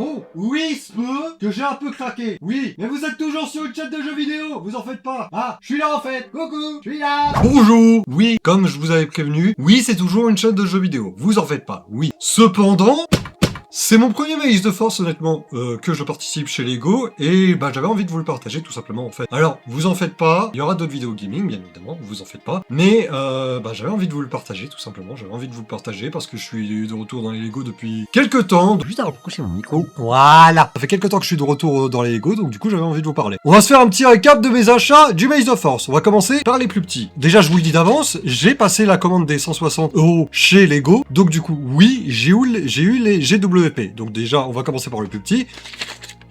Bon, oui, se peut que j'ai un peu craqué. Oui, mais vous êtes toujours sur une chaîne de jeux vidéo, vous en faites pas. Ah, je suis là en fait. Coucou, je suis là. Bonjour. Oui, comme je vous avais prévenu, oui, c'est toujours une chaîne de jeux vidéo. Vous en faites pas. Oui. Cependant... c'est mon premier Maze de Force, honnêtement, que je participe chez Lego, et bah j'avais envie de vous le partager, tout simplement, en fait. Alors, vous en faites pas, il y aura d'autres vidéos gaming, bien évidemment, vous en faites pas, mais bah j'avais envie de vous le partager, tout simplement, j'avais envie de vous le partager, parce que je suis de retour dans les Lego depuis quelques temps. Juste à rapprocher mon micro. Voilà. Ça fait quelques temps que je suis de retour dans les Lego, donc du coup j'avais envie de vous parler. On va se faire un petit récap de mes achats du Maze of Force. On va commencer par les plus petits. Déjà, je vous le dis d'avance, j'ai passé la commande des 160 € chez Lego, donc du coup, oui, j'ai eu les GWP. Donc déjà, on va commencer par le plus petit.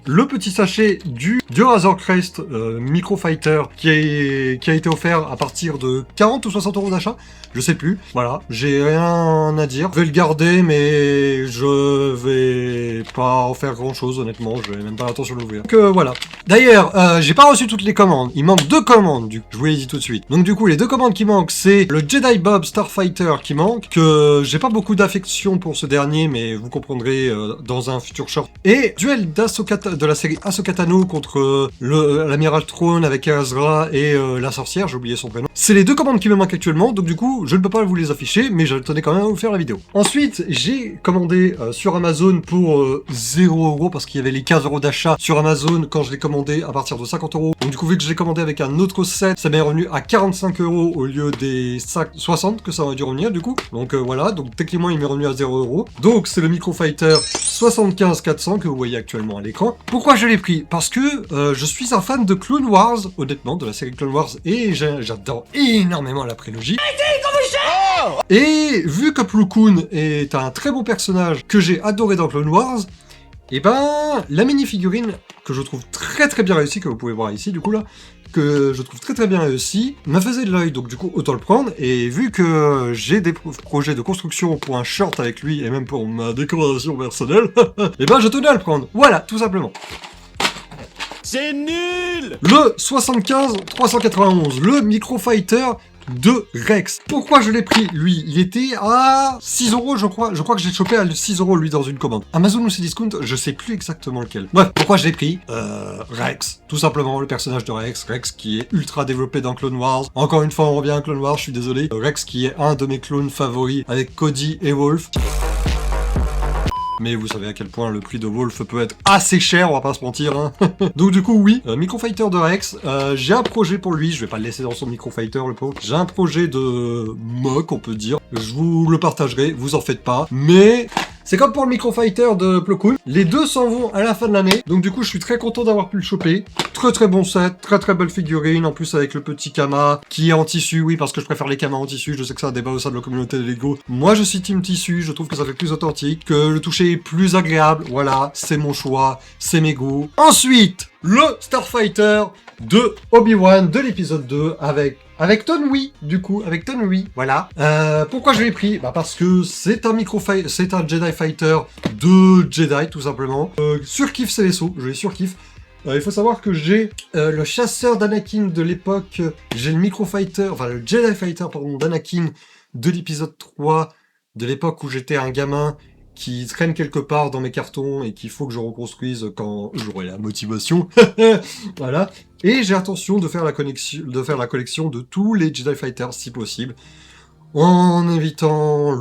Le petit sachet du Razor Crest Micro Fighter qui a été offert à partir de 40 ou 60 € d'achat, je sais plus. Voilà, j'ai rien à dire. Je vais le garder, mais je vais pas en faire grand chose, honnêtement. Je vais même pas l'intention de l'ouvrir. Donc voilà. D'ailleurs, j'ai pas reçu toutes les commandes. Il manque 2 commandes, je vous l'ai dit tout de suite. Donc du coup, les 2 commandes qui manquent, c'est le Jedi Bob Starfighter qui manque, que j'ai pas beaucoup d'affection pour ce dernier, mais vous comprendrez dans un futur short. Et duel d'Ahsoka de la série Ahsoka Tano contre l'amiral Throne avec Ezra et la sorcière, j'ai oublié son prénom. C'est les 2 commandes qui me manquent actuellement, donc du coup, je ne peux pas vous les afficher, mais je tenais quand même à vous faire la vidéo. Ensuite, j'ai commandé sur Amazon pour 0 €, parce qu'il y avait les 15 € d'achat sur Amazon quand je l'ai commandé à partir de 50 €. Donc du coup, vu que je l'ai commandé avec un autre set, ça m'est revenu à 45 € au lieu des 60 que ça aurait dû revenir du coup. Donc voilà, donc techniquement, il m'est revenu à 0 €. Donc c'est le Micro Fighter 75-400 que vous voyez actuellement à l'écran. Pourquoi je l'ai pris? Parce que je suis un fan de Clone Wars, honnêtement, de la série Clone Wars, et j'adore énormément la prélogie. Et vu que Plo Koon est un très bon personnage que j'ai adoré dans Clone Wars, et ben la mini-figurine que je trouve très bien réussie, que vous pouvez voir ici du coup là, que je trouve très bien réussi, me faisait de l'œil, donc du coup autant le prendre, et vu que j'ai des projets de construction pour un short avec lui, et même pour ma décoration personnelle, et ben je tenais à le prendre, voilà, tout simplement. C'est nul! Le 75-391, le Micro Fighter de Rex. Pourquoi je l'ai pris, lui? Il était à 6 €, je crois. Je crois que j'ai chopé à 6 € lui dans une commande. Amazon ou Cdiscount, je sais plus exactement lequel. Bref, pourquoi je l'ai pris? Rex. Tout simplement, le personnage de Rex. Rex qui est ultra développé dans Clone Wars. Encore une fois, on revient à Clone Wars, je suis désolé. Rex qui est un de mes clones favoris avec Cody et Wolf. Mais vous savez à quel point le prix de Wolf peut être assez cher, on va pas se mentir. Hein. Donc du coup, oui, Micro Fighter de Rex, j'ai un projet pour lui, je vais pas le laisser dans son Micro Fighter, le pauvre. J'ai un projet de mock, on peut dire. Je vous le partagerai, vous en faites pas. Mais c'est comme pour le Micro Fighter de Plo Koon, les deux s'en vont à la fin de l'année. Donc du coup, je suis très content d'avoir pu le choper. Très bon set, très belle figurine, en plus avec le petit Kama qui est en tissu, oui, parce que je préfère les Kamas en tissu, je sais que c'est un débat au sein de la communauté de Lego. Moi, je suis team tissu, je trouve que ça fait plus authentique, que le toucher est plus agréable, voilà, c'est mon choix, c'est mes goûts. Ensuite, le Starfighter de Obi-Wan de l'épisode 2 avec Tonwi, du coup, avec Tonwi, voilà. Pourquoi je l'ai pris? Bah parce que c'est un c'est un Jedi Fighter de Jedi, tout simplement. Surkiffe ses vaisseaux, je les surkiffe. Il faut savoir que j'ai le chasseur d'Anakin de l'époque, j'ai le Micro Fighter, enfin le Jedi Fighter, pardon, d'Anakin de l'épisode 3, de l'époque où j'étais un gamin qui traîne quelque part dans mes cartons et qu'il faut que je reconstruise quand j'aurai la motivation. Voilà. Et j'ai intention de faire la collection de tous les Jedi Fighters si possible, en évitant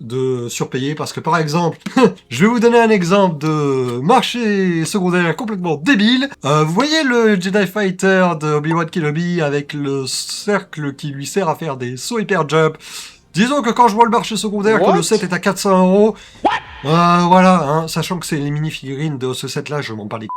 de surpayer, parce que par exemple, je vais vous donner un exemple de marché secondaire complètement débile. Vous voyez le Jedi Fighter de Obi-Wan Kenobi avec le cercle qui lui sert à faire des sauts hyper jump. Disons que quand je vois le marché secondaire, que le set est à 400 €, voilà, hein, sachant que c'est les mini-figurines de ce set-là, je m'en bats les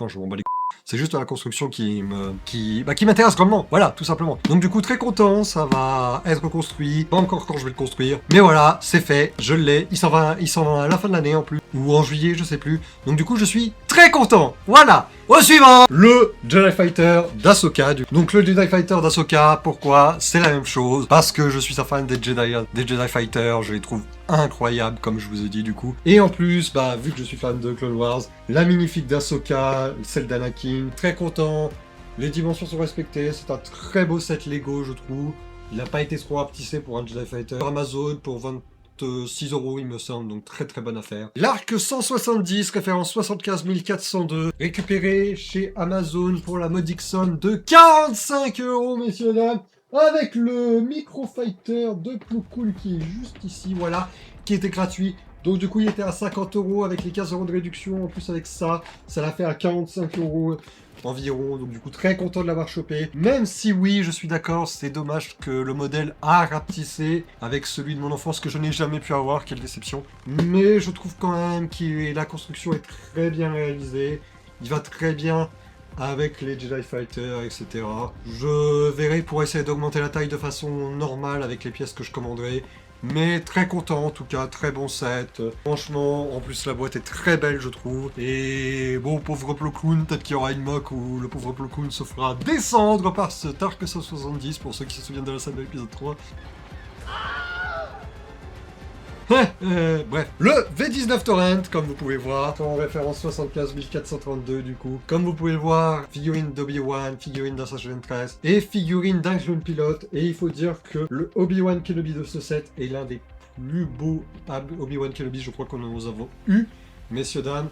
je m'en bats les c'est juste la construction qui m'intéresse grandement, voilà, tout simplement. Donc du coup, très content, ça va être construit, pas encore quand je vais le construire, mais voilà, c'est fait, je l'ai, il s'en va à la fin de l'année en plus, ou en juillet, je sais plus. Donc du coup, je suis très content, voilà. Au suivant, le Jedi Fighter d'Ahsoka. Donc le Jedi Fighter d'Ahsoka, pourquoi? C'est la même chose, parce que je suis un fan des Jedi Fighters, je les trouve incroyables, comme je vous ai dit du coup. Et en plus, bah, vu que je suis fan de Clone Wars, la minifig d'Ahsoka, celle d'Anakin, très content, les dimensions sont respectées, c'est un très beau set Lego, je trouve. Il n'a pas été trop rapetissé pour un Jedi Fighter. Amazon pour 20 coûte 6 € il me semble, donc très très bonne affaire. L'Arc 170, référence 75 402, récupéré chez Amazon pour la modique somme de 45 €, messieurs dames, avec le Microfighter de Plo Koon qui est juste ici, voilà, qui était gratuit. Donc du coup il était à 50 € avec les 15 € de réduction, en plus avec ça, ça l'a fait à 45 € environ, donc du coup très content de l'avoir chopé. Même si oui, je suis d'accord, c'est dommage que le modèle a rapetissé avec celui de mon enfance que je n'ai jamais pu avoir, quelle déception. Mais je trouve quand même que la construction est très bien réalisée, il va très bien avec les Jedi Fighter, etc. Je verrai pour essayer d'augmenter la taille de façon normale avec les pièces que je commanderai. Mais très content en tout cas, très bon set. Franchement, en plus la boîte est très belle je trouve. Et bon, pauvre Plo Koon, peut-être qu'il y aura une mock où le pauvre Plo Koon se fera descendre par ce Arc 170 pour ceux qui se souviennent de la scène de l'épisode 3. Bref, le V19 Torrent, comme vous pouvez voir, en référence 75 432 du coup. Comme vous pouvez le voir, figurine d'Obi-Wan, figurine d'Assassin's Creed et figurine d'un clone pilote. Et il faut dire que le Obi-Wan Kenobi de ce set est l'un des plus beaux Obi-Wan Kenobi, je crois qu'on nous avons eu, messieurs, dames.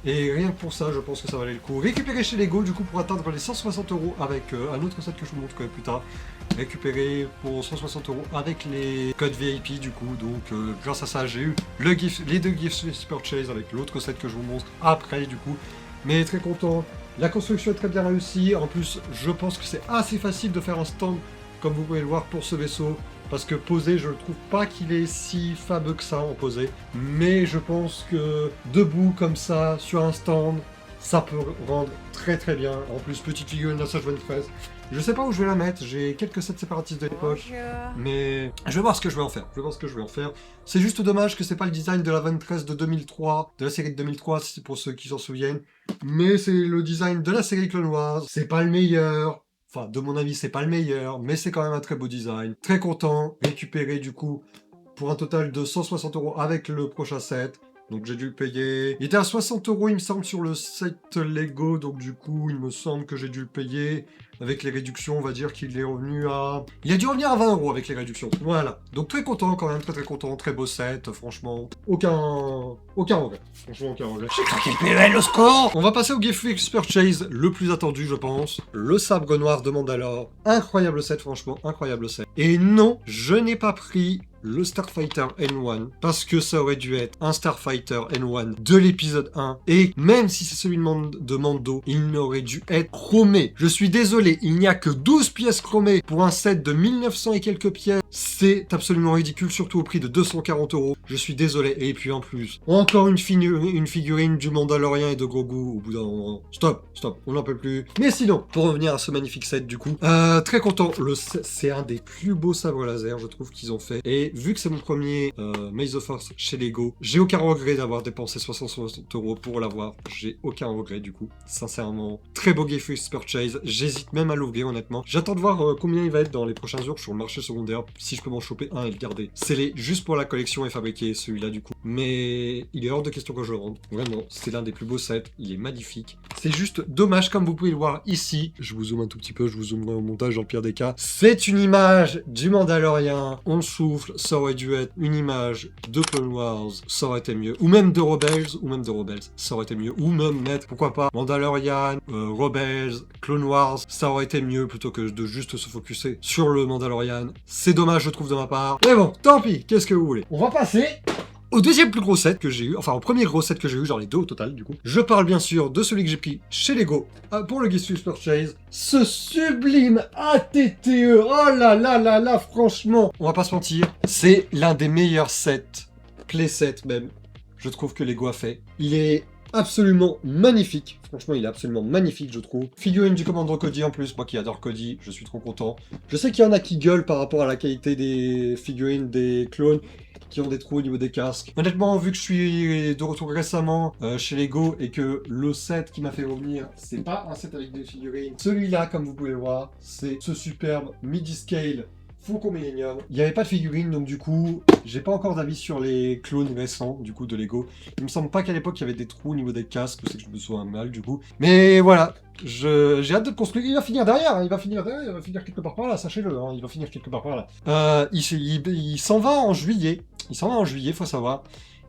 Et rien que pour ça, je pense que ça valait le coup. Récupérer chez Lego, du coup, pour atteindre les 160 € avec un autre set que je vous montre plus tard. Récupéré pour 160 € avec les codes VIP, du coup. Donc, grâce à ça, j'ai eu les deux Gifts Purchase avec l'autre set que je vous montre après, du coup. Mais très content. La construction est très bien réussie. En plus, je pense que c'est assez facile de faire un stand, comme vous pouvez le voir, pour ce vaisseau. Parce que posé, je ne trouve pas qu'il est si fameux que ça en posé. Mais je pense que debout comme ça, sur un stand, ça peut rendre très très bien. En plus, petite figurine d'Assassin's Creed. Je sais pas où je vais la mettre, j'ai quelques sets séparatistes de l'époque. Mais je vais voir ce que je vais en faire. C'est juste dommage que c'est pas le design de la 23 de 2003, de la série de 2003, c'est pour ceux qui s'en souviennent. Mais c'est le design de la série Clone Wars. C'est pas le meilleur. Enfin, de mon avis, c'est pas le meilleur, mais c'est quand même un très beau design. Très content, récupéré du coup pour un total de 160 € avec le prochain set. Donc j'ai dû le payer. Il était à 60 € il me semble sur le set Lego, donc du coup il me semble que j'ai dû le payer. Avec les réductions, on va dire qu'il est revenu à... Il a dû revenir à 20 € avec les réductions. Voilà. Donc très content quand même, très très content, très beau set, franchement. Aucun regret. Franchement, aucun regret. J'ai récupéré le score. On va passer au Gift Purchase, le plus attendu je pense. Le sabre noir de Mandalore. Incroyable set, franchement, incroyable set. Et non, je n'ai pas pris le Starfighter N1, parce que ça aurait dû être un Starfighter N1 de l'épisode 1, et même si c'est celui de Mando, il n'aurait dû être chromé. Je suis désolé, il n'y a que 12 pièces chromées pour un set de 1900 et quelques pièces, c'est absolument ridicule, surtout au prix de 240 €. Je suis désolé, et puis en plus, encore une figurine du Mandalorian et de Grogu au bout d'un moment. Stop, on n'en peut plus. Mais sinon, pour revenir à ce magnifique set du coup, très content, c'est un des plus beaux sabres laser, je trouve, qu'ils ont fait, et vu que c'est mon premier Maze of Force chez Lego, j'ai aucun regret d'avoir dépensé 60 € pour l'avoir. J'ai aucun regret du coup. Sincèrement, très beau Gift Purchase. J'hésite même à l'ouvrir honnêtement. J'attends de voir combien il va être dans les prochains jours sur le marché secondaire. Si je peux m'en choper un et le garder. C'est juste pour la collection et fabriquer celui-là du coup. Mais il est hors de question que je le rende. Vraiment, c'est l'un des plus beaux sets. Il est magnifique. C'est juste dommage comme vous pouvez le voir ici. Je vous zoome un tout petit peu, je vous zoomerai au montage dans le pire des cas. C'est une image du Mandalorian. On souffle. Ça aurait dû être une image de Clone Wars, ça aurait été mieux. Ou même de Rebels, ça aurait été mieux. Ou même mettre, pourquoi pas, Mandalorian, Rebels, Clone Wars, ça aurait été mieux plutôt que de juste se focuser sur le Mandalorian. C'est dommage, je trouve, de ma part. Mais bon, tant pis, qu'est-ce que vous voulez. On va passer au deuxième plus gros set que j'ai eu, enfin au premier gros set que j'ai eu, genre les deux au total du coup. Je parle bien sûr de celui que j'ai pris chez Lego pour le Gift Purchase. Ce sublime ATTE, oh là là là là, franchement, on va pas se mentir, c'est l'un des meilleurs sets, playsets même, je trouve que Lego a fait. Il est absolument magnifique, franchement il est absolument magnifique je trouve. Figurine du commandant Cody en plus, moi qui adore Cody, je suis trop content. Je sais qu'il y en a qui gueulent par rapport à la qualité des figurines des clones, qui ont des trous au niveau des casques. Honnêtement, vu que je suis de retour récemment chez Lego et que le set qui m'a fait revenir, c'est pas un set avec des figurines. Celui-là, comme vous pouvez le voir, c'est ce superbe midi-scale Faucon Millennium. Il n'y avait pas de figurines, donc du coup, j'ai pas encore d'avis sur les clones récents, du coup, de Lego. Il me semble pas qu'à l'époque, il y avait des trous au niveau des casques, c'est que je me souviens mal, du coup. Mais voilà, j'ai hâte de le construire. Il va finir derrière, hein, il va finir quelque part par là, sachez-le, hein, il va finir quelque part par là. Il s'en va en juillet. Il s'en va en juillet, faut savoir.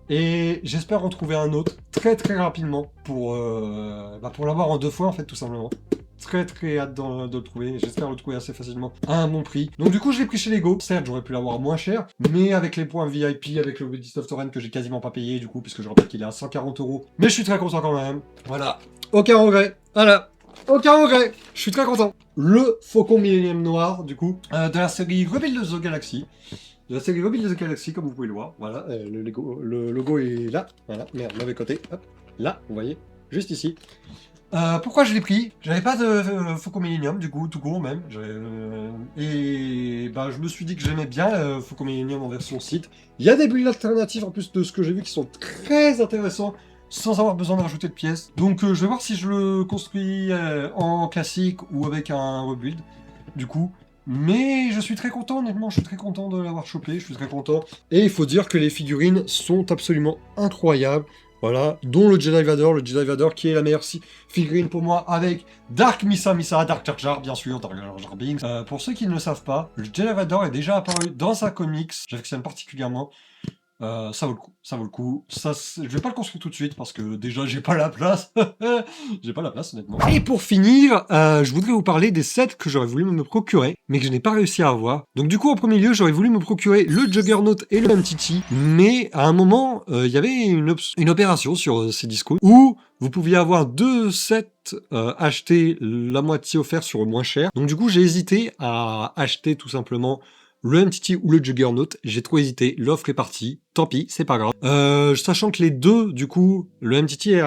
Et j'espère en trouver un autre très très rapidement pour l'avoir en 2 fois en fait tout simplement. Très hâte de le trouver, j'espère le trouver assez facilement à un bon prix. Donc du coup je l'ai pris chez Lego, certes j'aurais pu l'avoir moins cher, mais avec les points VIP, avec le Body of Torrent que j'ai quasiment pas payé du coup, puisque je rappelle qu'il est à 140 €. Mais je suis très content quand même, voilà. Aucun regret, voilà. Aucun regret, je suis très content. Le Faucon Millennium Noir du coup, de la série Rebuild of the Galaxy. De la série Rebuild of the Galaxy, comme vous pouvez le voir, voilà, le logo est là, voilà, merde, mauvais côté, hop, là, vous voyez, juste ici. Pourquoi je l'ai pris? J'avais pas de Faucon Millennium, du coup, tout court même. Et bah, je me suis dit que j'aimais bien Faucon Millennium en version site. Il y a des builds alternatives en plus de ce que j'ai vu qui sont très intéressants, sans avoir besoin de rajouter de pièces. Donc je vais voir si je le construis en classique ou avec un rebuild, du coup. Mais je suis très content, honnêtement, je suis très content de l'avoir chopé, je suis très content. Et il faut dire que les figurines sont absolument incroyables. Voilà, dont le Jedi Vader qui est la meilleure figurine pour moi avec Dark Missa, Dark Jar Jar, bien sûr, Dark Jar Jar Binks. Pour ceux qui ne le savent pas, le Jedi Vader est déjà apparu dans un comics, j'affectionne particulièrement. Ça vaut le coup, ça vaut le coup. Je vais pas le construire tout de suite parce que déjà j'ai pas la place. J'ai pas la place honnêtement. Et pour finir, je voudrais vous parler des sets que j'aurais voulu me procurer, mais que je n'ai pas réussi à avoir. Donc du coup en premier lieu j'aurais voulu me procurer le Juggernaut et le MTT, mais à un moment il y avait une opération sur ces discours où vous pouviez avoir 2 sets achetés la moitié offert sur moins cher. Donc du coup j'ai hésité à acheter tout simplement le MTT ou le Juggernaut, j'ai trop hésité, l'offre est partie, tant pis, c'est pas grave. Sachant que les deux, du coup, le MTT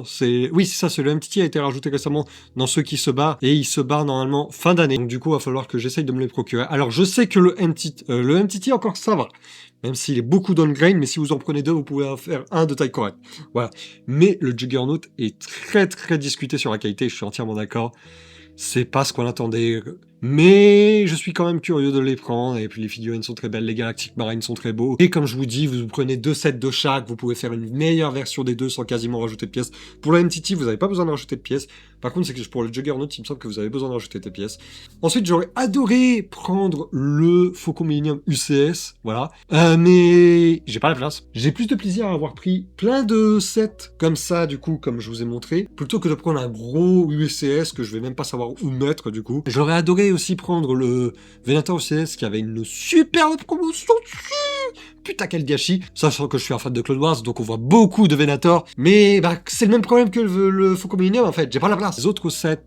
c'est le MTT a été rajouté récemment dans ceux qui se barrent, et il se barre normalement fin d'année. Donc du coup, il va falloir que j'essaye de me les procurer. Alors je sais que le MTT encore ça va, même s'il est beaucoup downgrade, mais si vous en prenez 2, vous pouvez en faire un de taille correcte. Voilà. Mais le Juggernaut est très discuté sur la qualité, je suis entièrement d'accord. C'est pas ce qu'on attendait, mais je suis quand même curieux de les prendre, et puis les figurines sont très belles, les Galactic Marines sont très beaux, et comme je vous dis, vous prenez 2 sets de chaque, vous pouvez faire une meilleure version des deux sans quasiment rajouter de pièces. Pour le MTT, vous n'avez pas besoin de rajouter de pièces, par contre, c'est que pour le Juggernaut, il me semble que vous avez besoin de rajouter des pièces. Ensuite, j'aurais adoré prendre le Faucon Millennium UCS, voilà, mais j'ai pas la place. J'ai plus de plaisir à avoir pris plein de sets comme ça, du coup, comme je vous ai montré, plutôt que de prendre un gros UCS que je vais même pas savoir où mettre, du coup. J'aurais adoré aussi prendre le Venator UCS qui avait une superbe promotion dessus. Putain, quel gâchis. Sachant que je suis un fan de Clone Wars, donc on voit beaucoup de Venator. Mais bah, c'est le même problème que le Faucon Millennium, en fait. J'ai pas la place. Les autres sets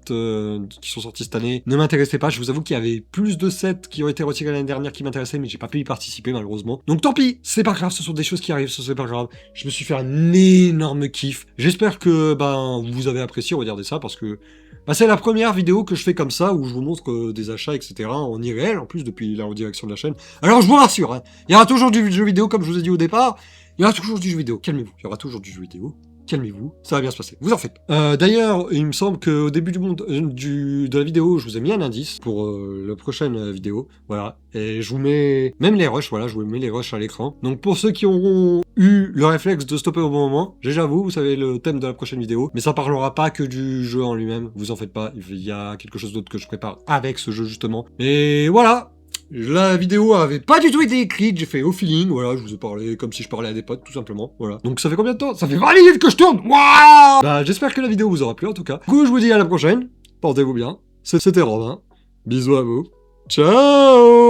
qui sont sortis cette année ne m'intéressaient pas. Je vous avoue qu'il y avait plus de sets qui ont été retirés l'année dernière qui m'intéressaient, mais j'ai pas pu y participer, malheureusement. Donc tant pis, c'est pas grave. Ce sont des choses qui arrivent, c'est pas grave. Je me suis fait un énorme kiff. J'espère que vous avez apprécié, regardez ça, parce que c'est la première vidéo que je fais comme ça, où je vous montre des achats, etc. en irréel, en plus, depuis la redirection de la chaîne. Alors, je vous rassure, hein, il y aura toujours du jeu vidéo, comme je vous ai dit au départ. Il y aura toujours du jeu vidéo, calmez-vous. Il y aura toujours du jeu vidéo. Calmez-vous, ça va bien se passer, vous en faites pas. D'ailleurs, il me semble qu'au début de la vidéo, je vous ai mis un indice pour la prochaine vidéo, voilà, et je vous mets même les rushs, voilà, je vous mets les rushs à l'écran. Donc pour ceux qui auront eu le réflexe de stopper au bon moment, déjà vous savez le thème de la prochaine vidéo, mais ça parlera pas que du jeu en lui-même, vous en faites pas, il y a quelque chose d'autre que je prépare avec ce jeu justement. Et voilà. La vidéo avait pas du tout été écrite, j'ai fait au feeling, voilà, je vous ai parlé comme si je parlais à des potes, tout simplement, voilà. Donc ça fait combien de temps? Ça fait 20 minutes que je tourne. Waouh. Bah j'espère que la vidéo vous aura plu en tout cas. Du coup je vous dis à la prochaine, portez-vous bien, c'était Robin, bisous à vous, ciao.